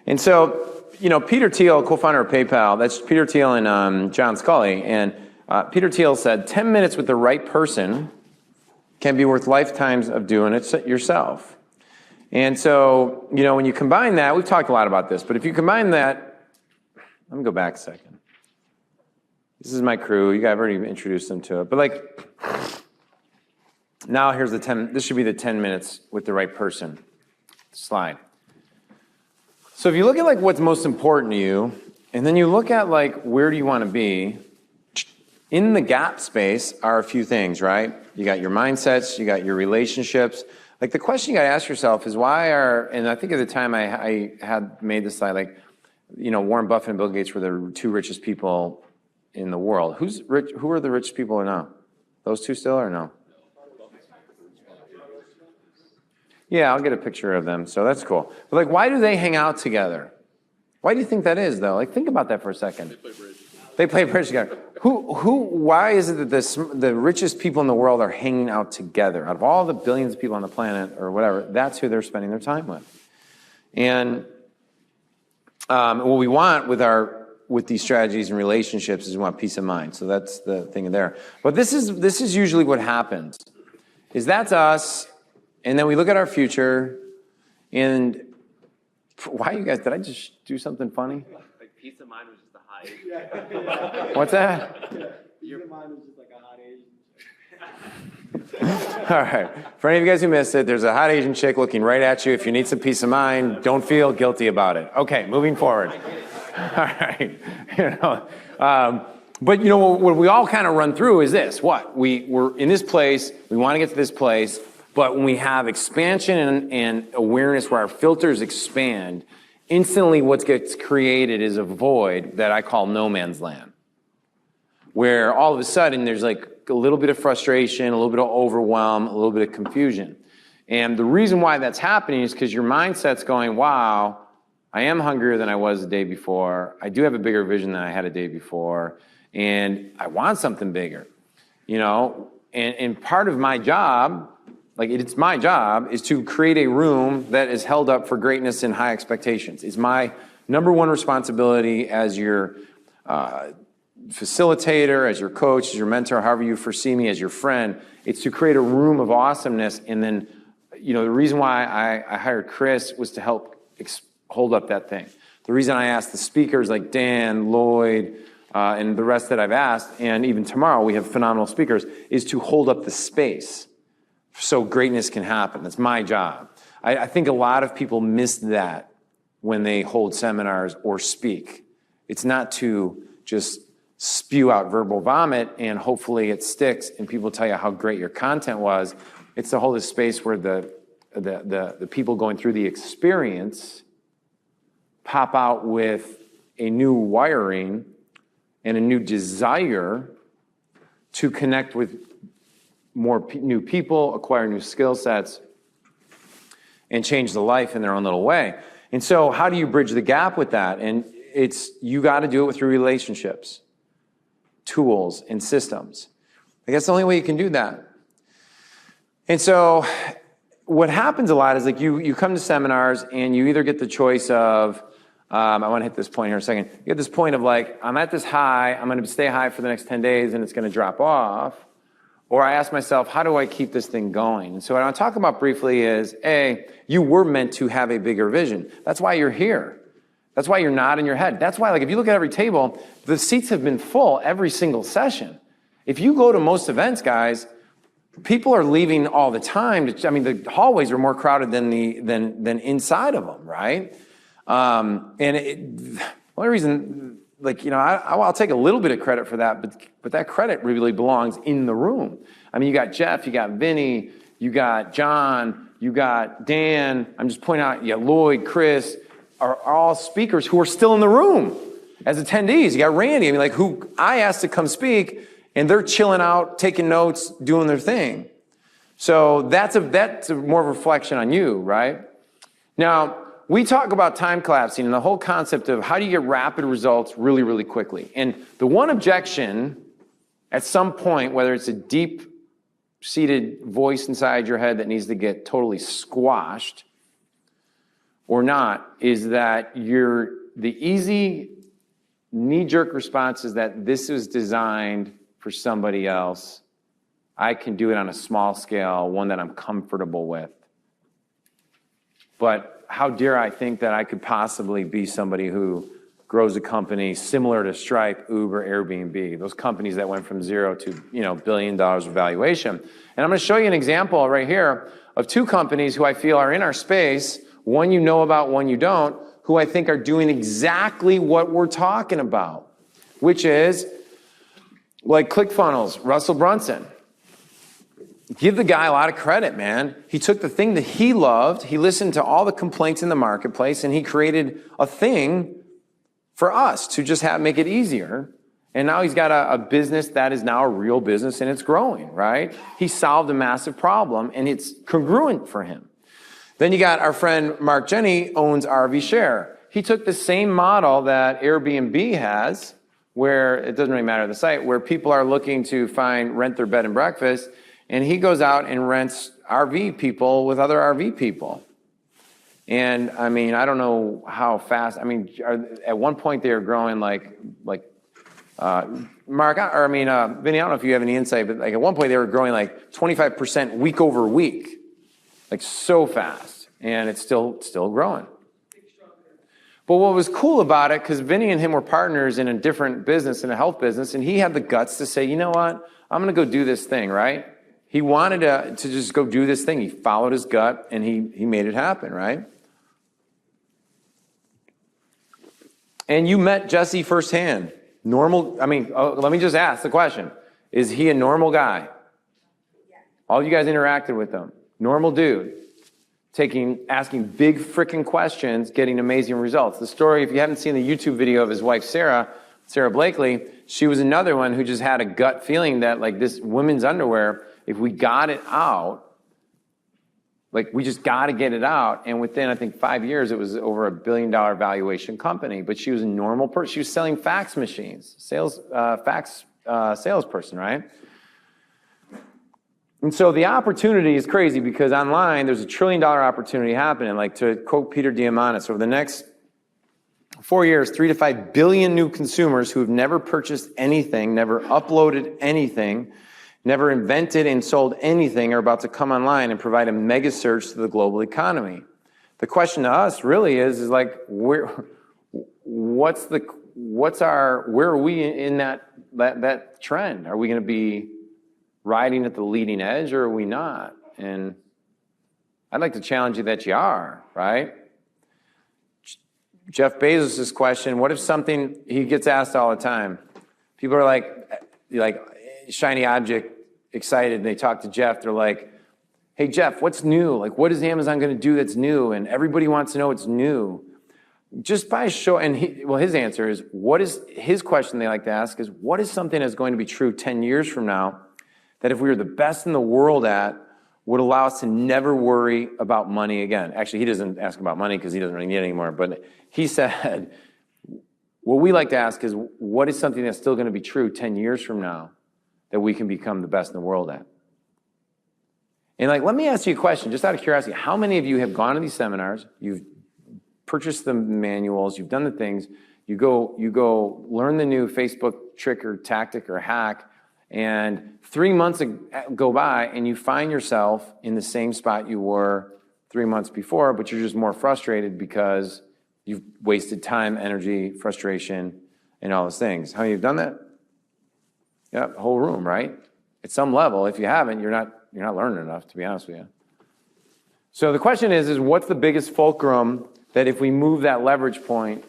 And so, Peter Thiel, co-founder of PayPal, that's Peter Thiel and John Sculley, and Peter Thiel said, 10 minutes with the right person can be worth lifetimes of doing it yourself. And so, when you combine that, we've talked a lot about this, but if you combine that, let me go back a second. This is my crew. You guys have already introduced them to it. But now here's this should be the 10 minutes with the right person slide. So if you look at what's most important to you, and then you look at where do you want to be, in the gap space are a few things, right? You got your mindsets, you got your relationships. The question you got to ask yourself is and I think at the time I had made this slide, Warren Buffett and Bill Gates were the two richest people in the world. Who's rich? Who are the richest people now? Those two still or no? Yeah, I'll get a picture of them, so that's cool. But why do they hang out together? Why do you think that is, though? Think about that for a second. They play bridge. They play bridge together. Why is it that the richest people in the world are hanging out together? Out of all the billions of people on the planet or whatever, that's who they're spending their time with. And what we want with these strategies and relationships is we want peace of mind. So that's the thing there. But this is usually what happens. That's us. And then we look at our future, and why you guys, did I just do something funny? Peace of mind was just a high. What's that? Peace of mind was just a hot Asian. All right. For any of you guys who missed it, there's a hot Asian chick looking right at you. If you need some peace of mind, don't feel guilty about it. Okay, moving forward. All right. But what we all kind of run through is this. We're in this place, we want to get to this place. But when we have expansion and awareness where our filters expand, instantly what gets created is a void that I call no man's land, where all of a sudden there's a little bit of frustration, a little bit of overwhelm, a little bit of confusion. And the reason why that's happening is because your mindset's going, wow, I am hungrier than I was the day before. I do have a bigger vision than I had a day before. And I want something bigger, And part of my job, it's my job, is to create a room that is held up for greatness and high expectations. It's my number one responsibility as your facilitator, as your coach, as your mentor, however you foresee me, as your friend. It's to create a room of awesomeness. And then, the reason why I hired Chris was to help hold up that thing. The reason I asked the speakers like Dan, Lloyd, and the rest that I've asked, and even tomorrow we have phenomenal speakers, is to hold up the space so greatness can happen. That's my job. I think a lot of people miss that when they hold seminars or speak. It's not to just spew out verbal vomit and hopefully it sticks and people tell you how great your content was. It's to hold a space where the people going through the experience pop out with a new wiring and a new desire to connect with more new people, acquire new skill sets, and change the life in their own little way. And so how do you bridge the gap with that? And you got to do it through relationships, tools, and systems. That's the only way you can do that. And so what happens a lot is you come to seminars and you either get the choice of, I want to hit this point here in a second. You get this point of I'm at this high, I'm going to stay high for the next 10 days and it's going to drop off. Or I ask myself, how do I keep this thing going? And so what I want to talk about briefly is, you were meant to have a bigger vision. That's why you're here. That's why you're not in your head. That's why, if you look at every table, the seats have been full every single session. If you go to most events, guys, people are leaving all the time. The hallways are more crowded than inside of them, right? And the only reason, I'll take a little bit of credit for that, but that credit really belongs in the room. You got Jeff, you got Vinny, you got John, you got Dan. I'm just pointing out, you got Lloyd, Chris, are all speakers who are still in the room as attendees. You got Randy, who I asked to come speak, and they're chilling out, taking notes, doing their thing. So that's a more of a reflection on you, right? Now, we talk about time collapsing and the whole concept of how do you get rapid results really, really quickly. And the one objection at some point, whether it's a deep-seated voice inside your head that needs to get totally squashed, or not is that the easy knee-jerk response is that this was designed for somebody else. I can do it on a small scale, one that I'm comfortable with. But how dare I think that I could possibly be somebody who grows a company similar to Stripe, Uber, Airbnb, those companies that went from zero to $1 billion of valuation. And I'm going to show you an example right here of two companies who I feel are in our space, one you know about, one you don't, who I think are doing exactly what we're talking about, which is like ClickFunnels, Russell Brunson. Give the guy a lot of credit, man. He took the thing that he loved, he listened to all the complaints in the marketplace, and he created a thing for us to just make it easier. And now he's got a business that is now a real business and it's growing, right? He solved a massive problem and it's congruent for him. Then you got our friend Mark Jenny owns RV Share. He took the same model that Airbnb has, where it doesn't really matter the site, where people are looking to rent their bed and breakfast, and he goes out and rents RV people with other RV people. And I mean, I don't know how fast. I mean, at one point they were growing like Mark, Vinny, I don't know if you have any insight, but like at one point they were growing like 25% week over week, like so fast, and it's still growing. But what was cool about it, because Vinny and him were partners in a different business, in a health business, and he had the guts to say, you know what, I'm going to go do this thing, right? He wanted to just go do this thing. He followed his gut, and he made it happen, right? And you met Jesse firsthand. Normal, I mean, let me just ask the question. Is he a normal guy? Yeah. All you guys interacted with him. Normal dude. Asking big freaking questions, getting amazing results. The story, if you haven't seen the YouTube video of his wife, Sarah Blakely, she was another one who just had a gut feeling that like this women's underwear, if we got it out, like we just got to get it out. And within, I think, 5 years, it was over $1 billion valuation company. But she was a normal person. She was selling fax machines, fax salesperson, right? And so the opportunity is crazy because online, there's $1 trillion opportunity happening. Like to quote Peter Diamandis, over the next 4 years, 3 to 5 billion new consumers who have never purchased anything, never uploaded anything, never invented and sold anything are about to come online and provide a mega surge to the global economy. The question to us really is like, where are we in that trend? Are we going to be riding at the leading edge or are we not? And I'd like to challenge you that you are, right? Jeff Bezos' question, what if something, he gets asked all the time. People are like shiny object excited, and they talk to Jeff, they're like, hey Jeff, what's new? Like, what is Amazon going to do that's new? And everybody wants to know what's new. Just by show, and his answer is, his question they like to ask is, what is something that's going to be true 10 years from now that if we were the best in the world at, would allow us to never worry about money again? Actually, he doesn't ask about money because he doesn't really need it anymore, but he said, what we like to ask is, what is something that's still going to be true 10 years from now that we can become the best in the world at? And like, let me ask you a question, just out of curiosity. How many of you have gone to these seminars, you've purchased the manuals, you've done the things, you go learn the new Facebook trick or tactic or hack, and 3 months go by and you find yourself in the same spot you were 3 months before, but you're just more frustrated because you've wasted time, energy, frustration, and all those things. How many of you have done that? Yeah, the whole room, right? At some level, if you haven't, you're not learning enough, to be honest with you. So the question is what's the biggest fulcrum that if we move that leverage point,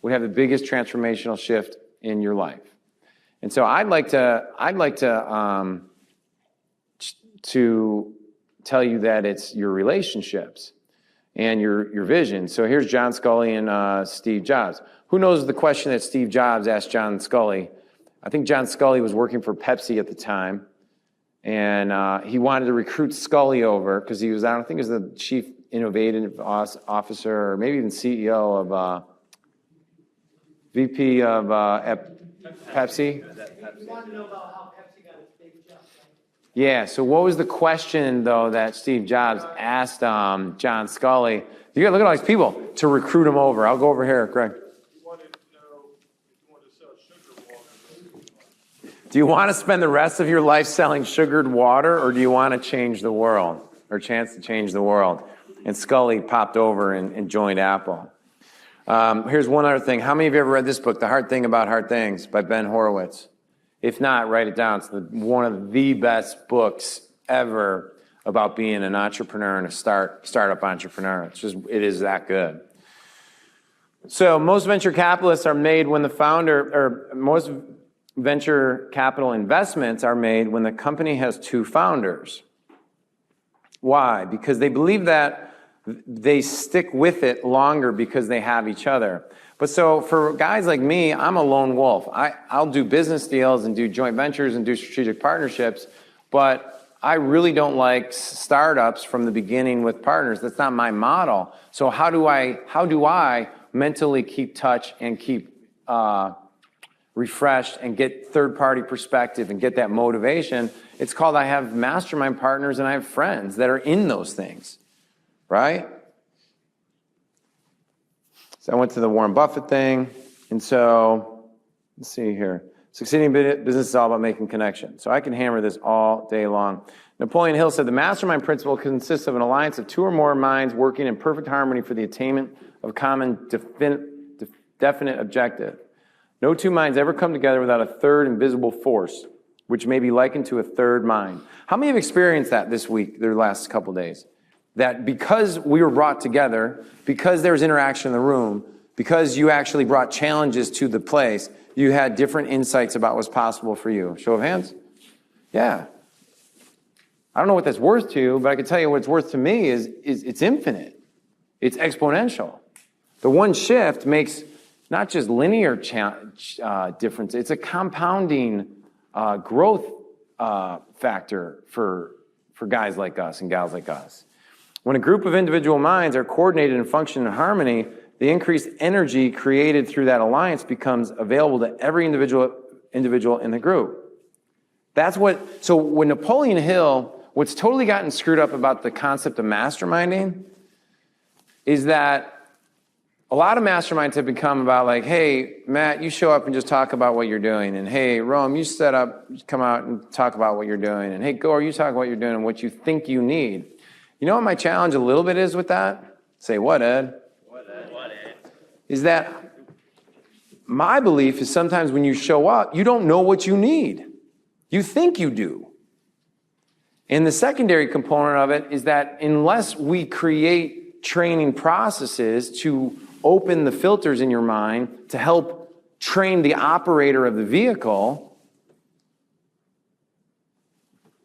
we have the biggest transformational shift in your life? And so I'd like to tell you that it's your relationships and your vision. So here's John Scully and Steve Jobs. Who knows the question that Steve Jobs asked John Scully? I think John Scully was working for Pepsi at the time, and he wanted to recruit Scully over because he was, I don't think he was the chief innovative officer or maybe even CEO of VP of Pepsi. You want to know about how Pepsi got its big jump, Yeah, so what was the question, though, that Steve Jobs asked John Scully? You gotta look at all these people to recruit him over. I'll go over here, Greg. He wanted to know if you want to sell sugar water. Do you want to spend the rest of your life selling sugared water, or do you want to change the world, or chance to change the world? And Scully popped over and joined Apple. Here's one other thing. How many of you ever read this book, The Hard Thing About Hard Things by Ben Horowitz? If not, write it down. It's one of the best books ever about being an entrepreneur and a startup entrepreneur. It is that good. So most venture capitalists are made when the founder, or most venture capital investments are made when the company has two founders. Why? Because they believe that they stick with it longer because they have each other. But so for guys like me, I'm a lone wolf. I'll do business deals and do joint ventures and do strategic partnerships, but I really don't like startups from the beginning with partners. That's not my model. So how do I mentally keep touch and keep refreshed and get third-party perspective and get that motivation? It's called I have mastermind partners and I have friends that are in those things, right? So I went to the Warren Buffett thing, and so, let's see here. Succeeding business is all about making connections. So I can hammer this all day long. Napoleon Hill said, the mastermind principle consists of an alliance of two or more minds working in perfect harmony for the attainment of a common definite objective. No two minds ever come together without a third invisible force, which may be likened to a third mind. How many have experienced that this week, the last couple days? That because we were brought together, because there was interaction in the room, because you actually brought challenges to the place, you had different insights about what's possible for you. Show of hands? Yeah. I don't know what that's worth to you, but I can tell you what it's worth to me is it's infinite. It's exponential. The one shift makes not just linear difference, it's a compounding growth factor for guys like us and gals like us. When a group of individual minds are coordinated and function in harmony, the increased energy created through that alliance becomes available to every individual in the group. So when Napoleon Hill, what's totally gotten screwed up about the concept of masterminding is that a lot of masterminds have become about like, hey, Matt, you show up and just talk about what you're doing. And hey, Rome, you come out and talk about what you're doing. And hey, Gore, you talk about what you're doing and what you think you need. You know what my challenge a little bit is with that? Say, what, Ed? What, Ed? Is that my belief is sometimes when you show up, you don't know what you need. You think you do. And the secondary component of it is that unless we create training processes to open the filters in your mind to help train the operator of the vehicle,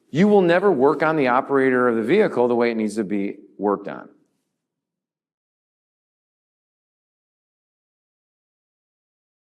you will never work on the operator of the vehicle the way it needs to be worked on.